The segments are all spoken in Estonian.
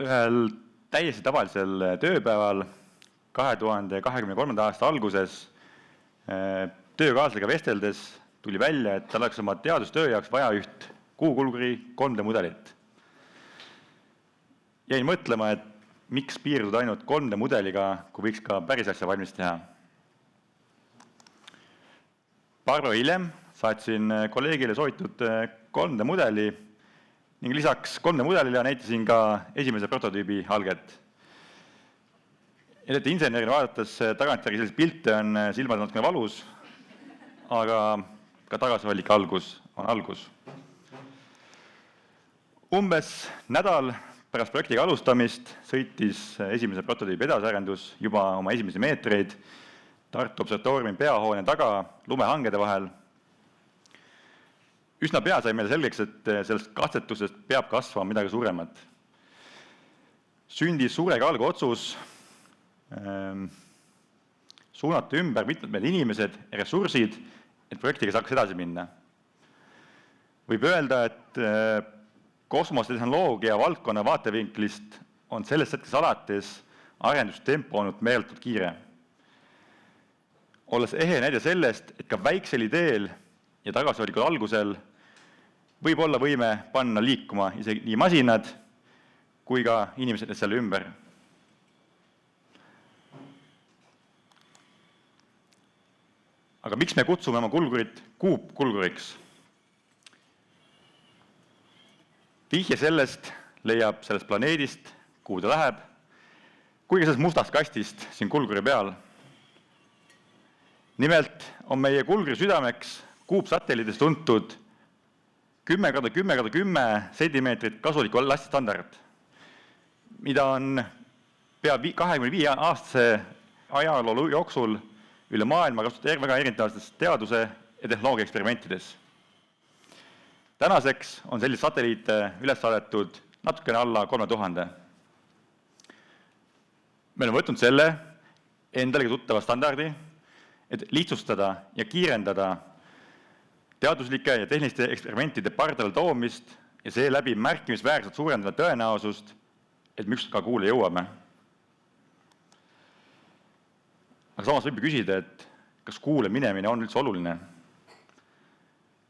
Ühel täiesti tavalisel tööpäeval 2023. aasta alguses töökaaslasega vesteldes tuli välja, et tal oleks oma teadustöö jaoks vaja üht kuukulgri 3D mudelit. Jäin mõtlema, et miks piirduda ainult 3D mudeliga, kui võiks ka päris asja valmis teha. Paar päeva hiljem saatsin kolleegile soovitud 3D mudeli ning lisaks 3D mudelile näitasin ka esimese prototüübi alget. Edeti insenerina vaadates tagantjärgi selliseid pilte on silmad natukene valus, aga ka tagasihoidlik algus on algus. Umbes nädal pärast projektiga alustamist sõitis esimese prototüübi edasiarendus juba oma esimesi meetreid Tartu Observatooriumi peahoone taga lumehangede vahel. Üsna pea sai meile selgeks, et sellest katsetusest peab kasvama midagi suuremat. Sündis suure kaaluga otsus suunata ümber mitmed meil inimesed ja ressursid, et projektiga saaks edasi minna. Võib öelda, et kosmosetehnoloogia valdkonna vaatevinklist on sellest hetkest alates arendustempo olnud meeletult kiire. Olles ehe näide sellest, et ka väiksel ideel ja tagasihoidlikul algusel võib olla võime panna liikuma isegi nii masinad kui ka inimesed selle ümber. Aga miks me kutsume oma kulgurit kuupkulguriks? Vihje sellest leiab sellest planeedist, kuhu ta läheb, kui ka sellest mustast kastist siin kulguri peal. Nimelt on meie kulgri südameks kuupsatelliidest tuntud 10x10x10 sentimeetrit kasuliku lastistandard, mida on pea 25 aastase ajaloo jooksul üle maailma kasutatud väga erinevates teaduse ja tehnoloogia eksperimentides. Tänaseks on selliseid satelliite üles saadetud natukene alla 3000. Me oleme võtnud selle endalegi tuttava standardi, et lihtsustada ja kiirendada teaduslike ja tehniliste eksperimentide pardale toomist ja seeläbi märkimisväärselt suurendada tõenäosust, et me ükskord ka kuule jõuame. Aga samas võib küsida, et kas kuule minemine on üldse oluline.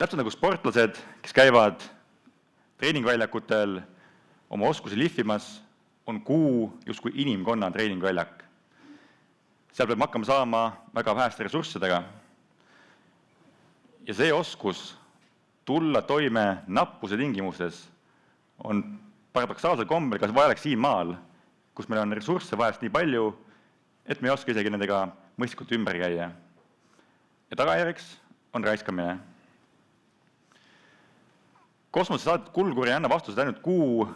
Täpselt nagu sportlased, kes käivad treeningväljakutel oma oskusi lihvimas, on kuu justkui inimkonna treeningväljak. Seal peab hakkama saama väga väheste ressurssidega. Ja see oskus tulla toime nappuse tingimustes on paradoksaalsel kombel kas vajalik siin maal, kus meil on ressursse vajast nii palju, et me ei oska isegi nendega mõistlikult ümber käia. Ja tagajärjeks on raiskamine. Kosmoses saadetud kulgur ei anna vastused ainult kuu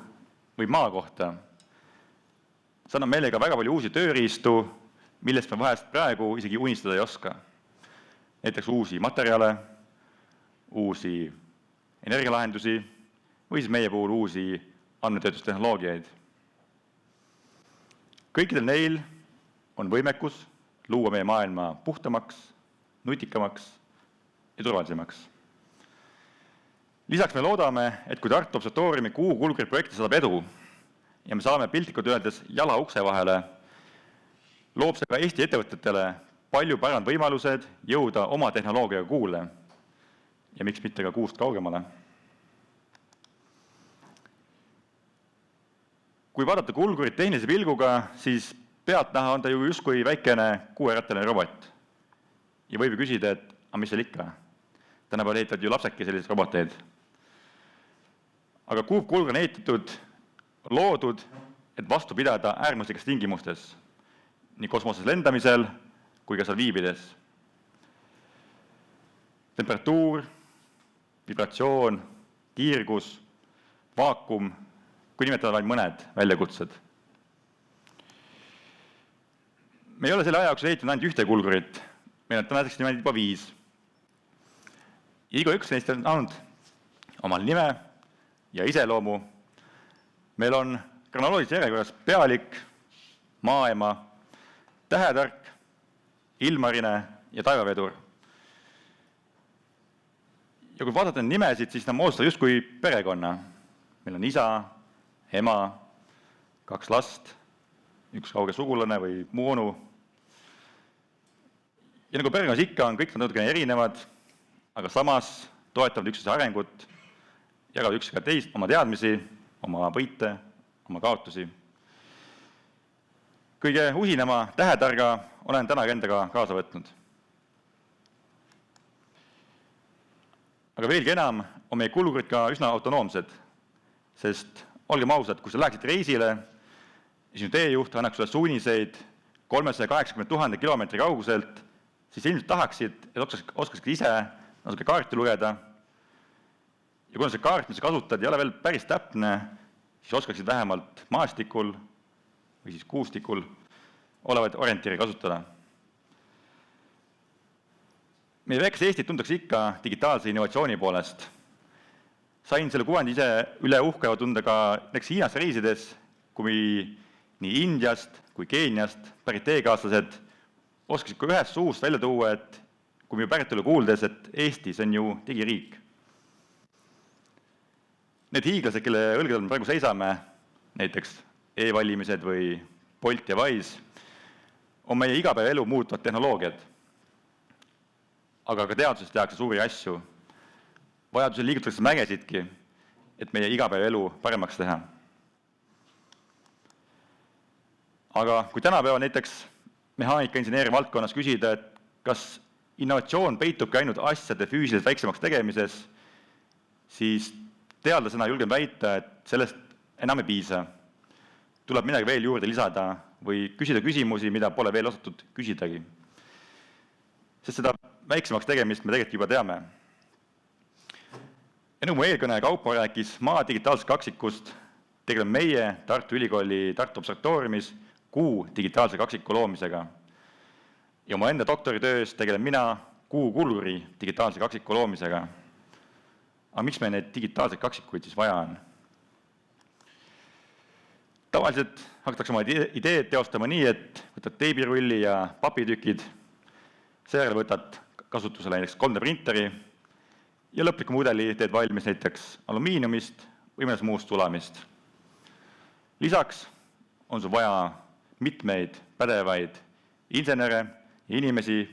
või maa kohta. See annab meile ka väga palju uusi tööriistu, millest me vahest praegu isegi unistada ei oska. Näiteks uusi materjale, uusi energialahendusi või siis meie puhul uusi andmetöötlustehnoloogiaid. Kõikidel neil on võimekus luua meie maailma puhtamaks, nutikamaks ja turvalisemaks. Lisaks me loodame, et kui Tartu Observatooriumi kuukulgri projekti saadab edu ja me saame piltlikult öeldes jala ukse vahele, loob see ka Eesti ettevõtetele palju paremad võimalused jõuda oma tehnoloogiaga kuule ja miks mitte ka kuust kaugemale. Kui vaadata kulgurit tehnilise pilguga, siis pealtnäha on ta ju justkui väikene kuuerattaline robot. Ja võib ju küsida, et mis seal ikka? Tänapäeval ehitavad ju lapsedki selliseid roboteid. Aga kuupkulgur on ehitatud, loodud, et vastu pidada äärmuslikes tingimustes, nii kosmoses lendamisel kui ka seal viibides. Temperatuur, vibratsioon, kiirgus, vaakum, kui nimetada vaid mõned väljakutsed. Me ei ole selle aja jaoks ehitanud ainult ühte kulgurit, meil on tänaseks nimelt juba 5. Iga üks neist on andnud omal nime ja iseloomu. Meil on kronoloogilises järjekorras pealik, maaema, tähetark, ilmarine ja taevavedur. Ja kui vaadata neid nimesid, siis nad moodustavad justkui perekonna. Meil on isa, ema, 2 last, üks kauge sugulane või muu onu. Ja nagu perekonnas ikka on kõik nad natukene erinevad, aga samas toetavad üksteise arengut, jagavad üksteisega teist oma teadmisi, oma võite, oma kaotusi. Kõige usinama tähetarga olen täna endaga kaasa võtnud. Aga veelgi enam on meie kulgurid ka üsna autonoomsed, sest olgem ausad, kui sa läheksid reisile, siis teejuht annaks sulle suuniseid 380 000 kilomeetri kauguselt, siis ilmselt tahaksid, et oskaksid ise natuke kaarti lugeda. Ja kuna see kaart, mis sa kasutad, ei ole veel päris täpne, siis oskaksid vähemalt maastikul või siis kuustikul olevaid orientiiri kasutada. Meie väikese Eestit tuntakse ikka digitaalse innovatsiooni poolest. Sain selle kuvandi ise üle uhkeva tunde ka näiteks Hiinasse reisides, kui nii Indiast kui Keeniast pärit teekaaslased oskasid ka ühest suust välja tuua, et kui me päritolu kuuldes, et Eestis on ju digiriik. Need hiiglased, kelle õlgadel me praegu seisame, näiteks e-valimised või Bolt ja Wise, on meie igapäevaelu muutvad tehnoloogiad. Aga ka teaduses tehakse suuri asju. Vajadusel liigutatakse mägesidki, et meie igapäevaelu paremaks teha. Aga kui tänapäeval näiteks mehaanikainseneeri valdkonnas küsida, et kas innovatsioon peitubki ainult asjade füüsiliselt väiksemaks tegemises, siis teadlasena julgen väita, et sellest enam ei piisa. Tuleb midagi veel juurde lisada või küsida küsimusi, mida pole veel osatud küsidagi. Sest seda väiksemaks tegemist me tegelikult juba teame. Enne mu eelkõne Kaupo rääkis maa digitaalsest kaksikust, tegeleme meie Tartu Ülikooli Tartu Observatooriumis kuu digitaalse kaksiku loomisega. Ja oma enda doktoritöös tegelen mina kuu kulguri digitaalse kaksiku loomisega. Aga miks me neid digitaalseid kaksikuid siis vaja on? Tavaliselt hakatakse oma ideed teostama nii, et võtad teibirulli ja papitükid, seejärel võtad kasutusele näiteks 3D printeri ja lõpliku mudeli teed valmis näiteks alumiiniumist või mõnes muust sulamist. Lisaks on sul vaja mitmeid pädevaid insenere ja inimesi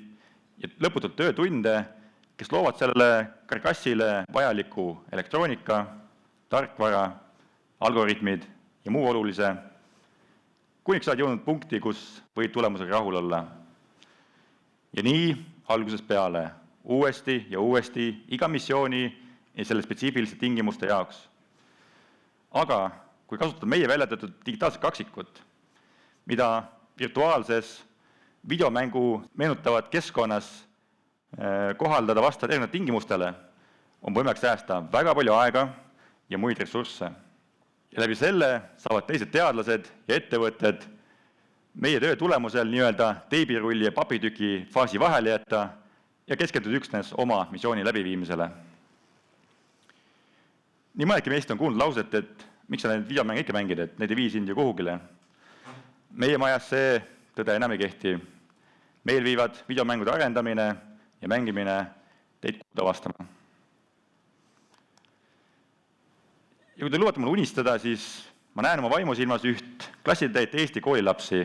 ja lõputult töötunde, kes loovad sellele karkassile vajaliku elektroonika, tarkvara, algoritmid ja muu olulise, kuniks sa oled jõudnud punkti, kus võid tulemusega rahul olla. Ja nii algusest peale, uuesti ja uuesti iga missiooni ja selle spetsiifiliste tingimuste jaoks. Aga kui kasutada meie väljatöötatud digitaalset kaksikut, mida virtuaalses videomängu meenutavat keskkonnas kohaldada vastavalt erinevatele tingimustele, on võimalik säästa väga palju aega ja muid ressursse. Ja läbi selle saavad teised teadlased ja ettevõtted meie töö tulemusel nii-öelda teibirulli ja papitüki faasi vahele jätta ja keskenduda üksnes oma missiooni läbiviimisele. Nii mõnedki meist on kuulnud lauset, et miks sa neid videomänge ikka mängid, et neid ei vii sind ju kuhugile. Meie majas see tõde enam ei kehti. Meil viivad videomängude arendamine ja mängimine teid kuuda vastama. Ja kui te lubate mul unistada, siis ma näen oma vaimusilmas üht klassitäit Eesti koolilapsi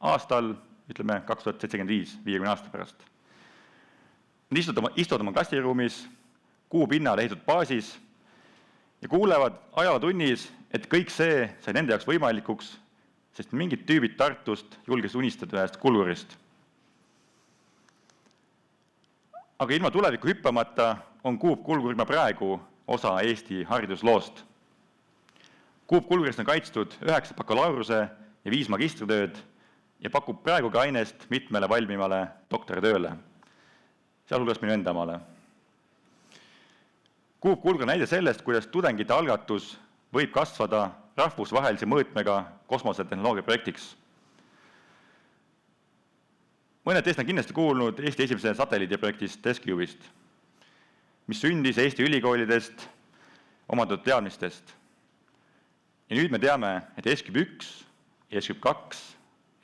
aastal, ütleme 2075, 50 aasta pärast. Nad istuvad oma klassiruumis, kuu pinnale ehitatud baasis ja kuulevad ajalootunnis, et kõik see sai nende jaoks võimalikuks, sest mingid tüübid Tartust julges unistada ühest kulgurist. Aga ilma tulevikku hüppamata on kuupkulgurima praegu osa Eesti haridusloost. Kuupkulgurist on kaitstud 9 bakalaureuse ja 5 magistritööd ja pakub praegu ka ainest mitmele valmimale doktoritööle, sealhulgas minu enda omale. Kuupkulgur on näide sellest, kuidas tudengite algatus võib kasvada rahvusvahelise mõõtmega kosmosetehnoloogia projektiks. Mõned teist on kindlasti kuulnud Eesti esimese satelliidiprojektist ESCUBist, mis sündis Eesti ülikoolidest omandatud teadmistest. Ja nüüd me teame, et ESCUB 1 ja ESCUB 2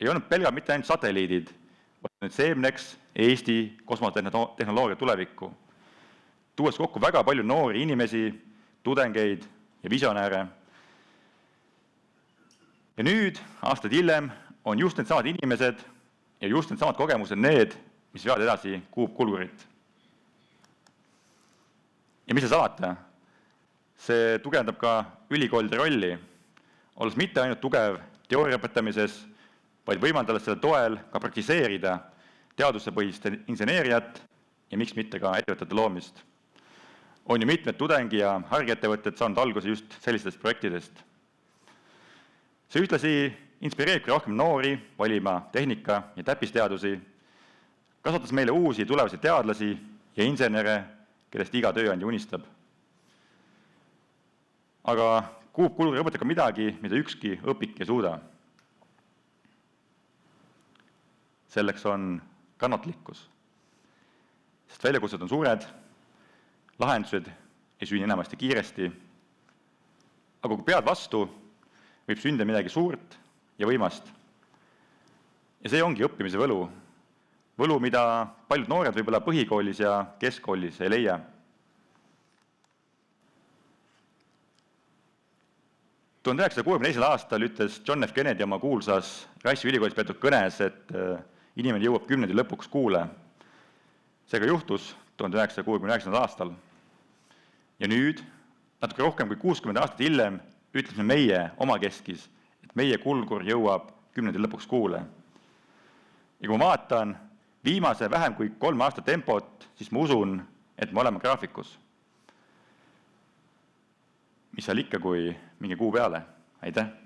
ei olnud pelgalt mitte ainult satelliidid, vaid seemneks Eesti kosmosetehnoloogia tulevikku, tuues kokku väga palju noori inimesi, tudengeid ja visionääre. Ja nüüd, aastaid hiljem, on just need samad inimesed ja just need samad kogemused need, mis veavad edasi kuupkulgurit. Ja mis see salata? See tugevdab ka ülikoolide rolli, olles mitte ainult tugev teooria õpetamises, vaid võimaldades selle toel ka praktiseerida teadusepõhist inseneeriat ja miks mitte ka ettevõtete loomist. On ju mitmed tudengi- ja hargettevõtted saanud alguse just sellistest projektidest. See ühtlasi inspireerib rohkem noori valima tehnika- ja täppisteadusi, kasvatas meile uusi tulevasi teadlasi ja insenere, kellest iga tööandja unistab. Aga kuupkulgur õpetab ka midagi, mida ükski õpik ei suuda. Selleks on kannatlikkus. Sest väljakutsed on suured, lahendused ei sünni enamasti kiiresti, aga kui pead vastu, võib sündida midagi suurt ja võimast. Ja see ongi õppimise võlu. Võlu, mida paljud noored võib-olla põhikoolis ja keskkoolis ei leia. – 1962. aastal ütles John F. Kennedy oma kuulsas Rice'i ülikoolis peetud kõnes, et inimene jõuab kümnendi lõpuks kuule. Seega juhtus 1969. aastal. Ja nüüd, natuke rohkem kui 60 aastat hiljem, ütlesime meie omakeskis, et meie kulgur jõuab kümnendi lõpuks kuule. Ja kui ma vaatan viimase vähem kui 3 aasta tempot, siis ma usun, et me oleme graafikus. Mis seal ikka, kui mingi kuu peale. Aitäh!